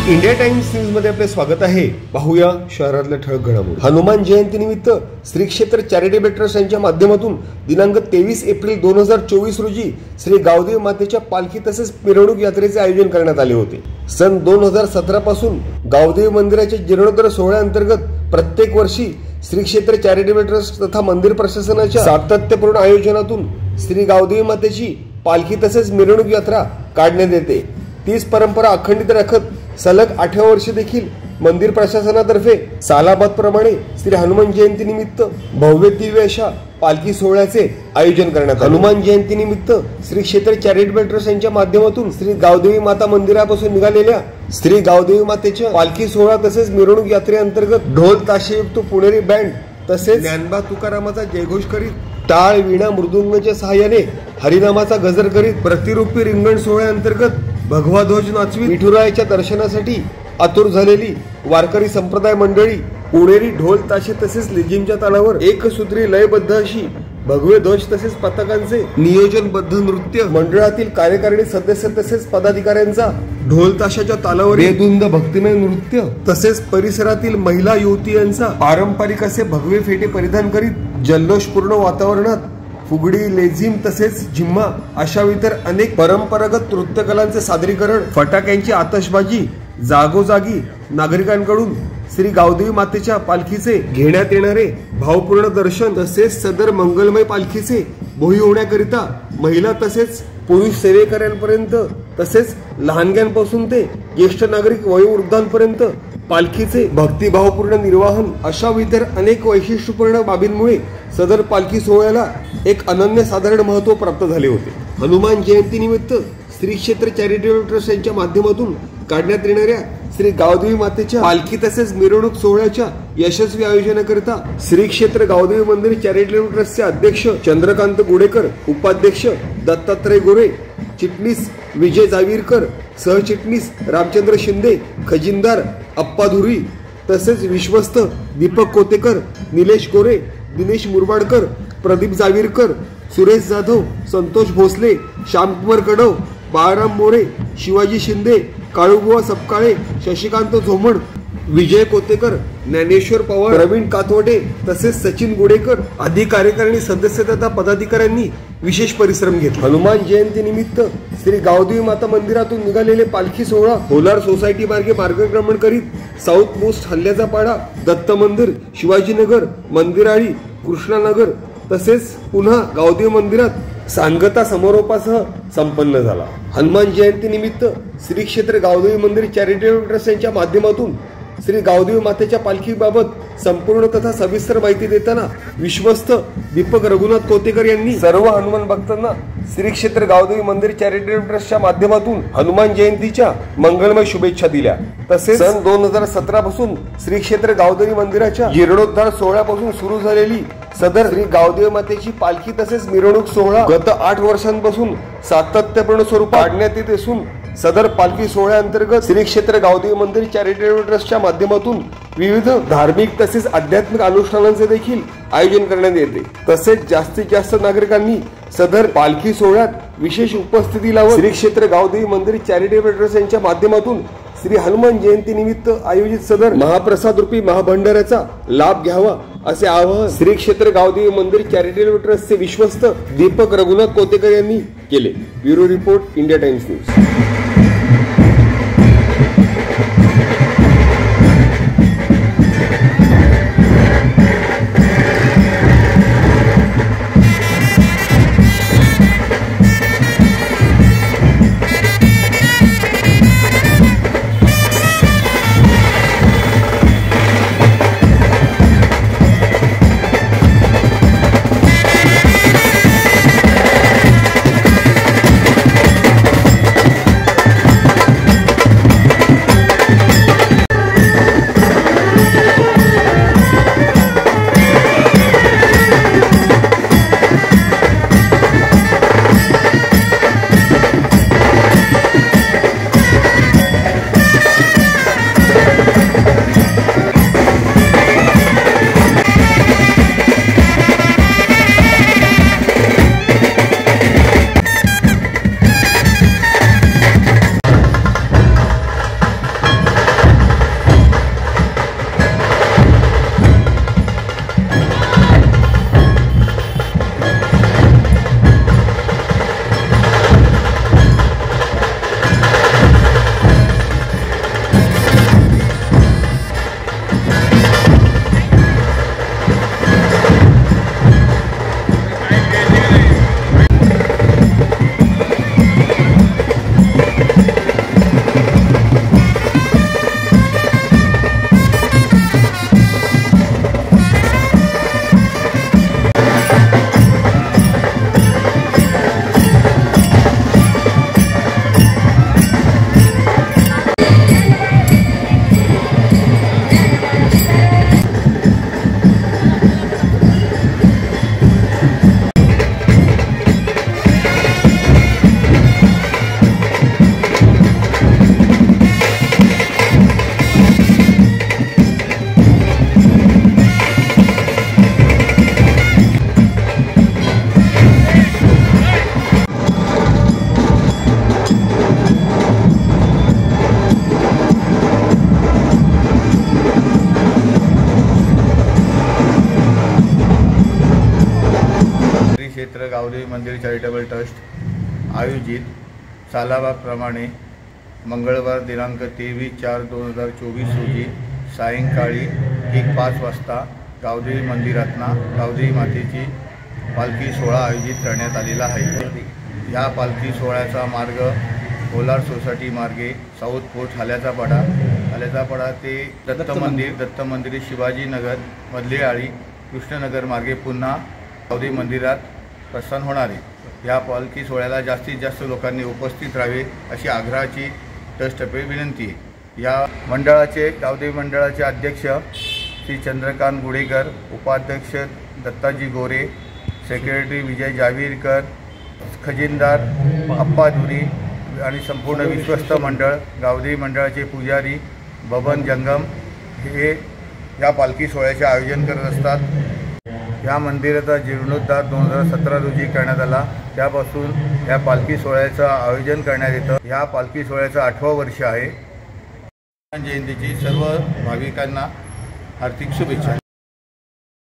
India times news मध्ये आपले स्वागत आहे। पाहूया शहरातल्या ठळक घडामोडी। हनुमान जयंती निमित्त श्री क्षेत्र चॅरिटेबल ट्रस्ट यांच्या माध्यमातून दिनांक 23 एप्रिल 2024 रोजी श्री गावदेवी मातेच्या पालखी तसेच मिरवणूक यात्रेचे आयोजन करण्यात आले होते। सन 2017 पासून गावदेवी मंदिराच्या जीर्णोद्धार सोहळ्याअंतर्गत प्रत्येक वर्षी श्री क्षेत्र चॅरिटेबल ट्रस्ट तथा मंदिर प्रशासनाच्या सातत्यपूर्ण आयोजनातून श्री गावदेवी मातेची पालखी तसेच मिरवणूक यात्रा काढण्यात येते। तीच परंपरा अखंडित राखत सलग 8व्या वर्षी देखील मंदिर प्रशासनातर्फे सालाबाद प्रमाणे श्री हनुमान जयंती निमित्त भव्य दिव्य अशा पालखी सोहळ्याचे आयोजन करण्यात आले। हनुमान जयंती निमित्त श्री क्षेत्र चॅरिटेबल ट्रस्ट यांच्या माध्यमातून श्री गावदेवी माता मंदिरापासून निघालेल्या श्री गावदेवी मातेच्या पालखी सोहळा तसेच मिरवणूक यात्रेअंतर्गत ढोल ताशेयुक्त पुणेरी बँड तसेच ज्ञानबा तुकारामाचा जयघोष करीत टाळ विणा मृदुंगाच्या सहाय्याने हरिनामाचा गजर करीत प्रतिरूपी रिंगण सोहळ्याअंतर्गत भगवा ध्वज नाचवीत विठुरायाच्या दर्शनासाठी आतुर झालेली वारकरी संप्रदाय मंडळी पुणेरी ढोल ताशे तसेच लेझिमच्या तालावर एकसूत्री लयबद्ध अशी भगवे ध्वज तसेच पताकांचे नियोजनबद्ध नृत्य मंडळातील कार्यकारिणी सदस्य तसेच पदाधिकाऱ्यांचा ढोल ताशाच्या तालावर बेधुंद भक्तिमय नृत्य तसेच परिसरातील महिला युवती यांचा पारंपरिक असे भगवे फेटे परिधान करीत जल्लोषपूर्ण वातावरणात फुगडी लेझिम तसेच झिम्मा अशा इतर अनेक परंपरागत नृत्यकलांचे सादरीकरण फटाक्यांची आतषबाजी जागोजागी नागरिकांकडून श्री गावदेवी मातेच्या पालखीचे घेण्यात येणारे भावपूर्ण दर्शन तसेच सदर मंगलमय पालखीचे बोही होण्याकरिता महिला तसेच पुरुष सेवेकऱ्यांपर्यंत तसेच लहानग्यांपासून ते ज्येष्ठ नागरिक वयोवृद्धांपर्यंत पालखीचे भक्तिभावपूर्ण निर्वाहन अशा इतर अनेक वैशिष्ट्यपूर्ण बाबींमुळे सदर पालखी सोहळ्याला एक अनन्यसाधारण महत्त्व प्राप्त झाले होते। हनुमान जयंती निमित्त श्री क्षेत्र चॅरिटेबल ट्रस्ट यांच्या माध्यमातून काढण्यात येणाऱ्या श्री गावदेवी मातेच्या पालखी तसेच मिरवणूक सोहळ्याच्या यशस्वी आयोजनाकरिता श्री क्षेत्र गावदेवी मंदिर चॅरिटेबल ट्रस्टचे अध्यक्ष चंद्रकांत गुडेकर, उपाध्यक्ष दत्तात्रय गोरे, चिटणीस विजय जावीरकर, सहचिटणीस रामचंद्र शिंदे, खजिनदार अप्पा धुरी तसेच विश्वस्त दीपक कोतेकर, निलेश गोरे, दिनेश मुरबाडकर, प्रदीप जावीरकर, सुरेश जाधव, संतोष भोसले, श्यामकुमार कडव, बाळाराम मोरे, शिवाजी शिंदे, काळूबुवा सपकाळे, शशिकांत झोमण, विजय कोतेकर, ज्ञानेश्वर पवार, प्रवीण कातवडे तसेच सचिन गुडेकर आदी कार्यकारिणी सदस्य तथा पदाधिकाऱ्यांनी विशेष परिश्रम घेतला। हनुमान जयंती निमित्त श्री गावदेवी माता मंदिरातून निघालेले पालखी सोहळा होलार सोसायटी मार्गे मार्गक्रमण करीत साऊथ मोस्ट हल्ल्याचा पाडा, दत्त मंदिर, शिवाजीनगर, मंदिराळी, कृष्णानगर तसेच पुन्हा गावदेवी मंदिरात सांगता समारोपासह संपन्न झाला। हनुमान जयंती निमित्त श्री क्षेत्र गावदेवी मंदिर चॅरिटेबल ट्रस्ट यांच्या माध्यमातून श्री गावदेवी मातेच्या पालखीबाबत संपूर्ण तथा सविस्तर माहिती देताना विश्वस्त दीपक रघुनाथ कोतेकर यांनी सर्व हनुमान भक्तांना श्री क्षेत्र गावदेवी मंदिर चॅरिटेबल ट्रस्टच्या माध्यमातून हनुमान जयंतीच्या मंगलमय शुभेच्छा दिल्या। तसेच सन 2017 पासून श्री क्षेत्र गावदेवी मंदिराच्या जीर्णोद्धार सोहळ्यापासून सुरू झालेली सदर श्री गावदेवी मातेची पालखी तसेच मिरवणूक सोहळा गत 8 वर्षांपासून सातत्यपूर्ण स्वरूपात काढण्यात येत असून सदर पालखी सोहळ्याअंतर्गत श्री क्षेत्र गावदेवी मंदिर चॅरिटेबल ट्रस्टच्या माध्यमातून विविध धार्मिक तसेच आध्यात्मिक अनुष्ठानांचे देखील आयोजन करण्यात येते। तसेच जास्तीत जास्त नागरिकांनी सदर पालखी सोहळ्यात विशेष उपस्थिती लावून श्री क्षेत्र गावदेवी मंदिर चॅरिटेबल ट्रस्ट यांच्या माध्यमातून श्री हनुमान जयंती निमित्त आयोजित सदर महाप्रसाद रूपी महाभंडाऱ्याचा लाभ घ्यावा असे आवाहन श्री क्षेत्र गावदेवी मंदिर चॅरिटेबल ट्रस्टचे विश्वस्त दीपक रघुनाथ कोतेकर यांनी केले। Bureau report, India times news. मंदिर चॅरिटेबल ट्रस्ट आयोजित सालाबाप्रमाणे मंगळवार दिनांक 23/4/2024 रोजी सायंकाळी 1:05 वाजता गावदेवी मंदिरातना गावदेवी मातेची पालखी सोहळा आयोजित करण्यात आलेला आहे। या पालखी सोहळ्याचा मार्ग कोलार सोसायटी मार्गे साऊथ फोर्ट हाल्याचा ते दत्त मंदिर शिवाजीनगर मधली आळी कृष्णनगर मार्गे पुन्हा गावदेवी मंदिरात प्रस्थान होणार आहे। या पालखी सोहळ्याला जास्तीत जास्त लोकांनी उपस्थित राहावे अशी आग्रहाची ट्रस्टतर्फे विनंती आहे। या मंडळाचे गावदेवी मंडळाचे अध्यक्ष श्री चंद्रकांत गुडेकर, उपाध्यक्ष दत्ताजी गोरे, सेक्रेटरी विजय जावीरकर, खजिनदार अप्पा धुरी आणि संपूर्ण विश्वस्त मंडळ गावदेवी मंडळाचे पुजारी बबन जंगम हे या पालखी सोहळ्याचे आयोजन करत असतात। या मंदिराचा जीर्णोद्धार 2017 रोजी करण्यात आला। त्यापासून या पालखी सोहळ्याचं आयोजन करण्यात येतं। या पालखी सोहळ्याचं 8वं वर्ष आहे। जयंतीची सर्व भाविकांना हार्दिक शुभेच्छा।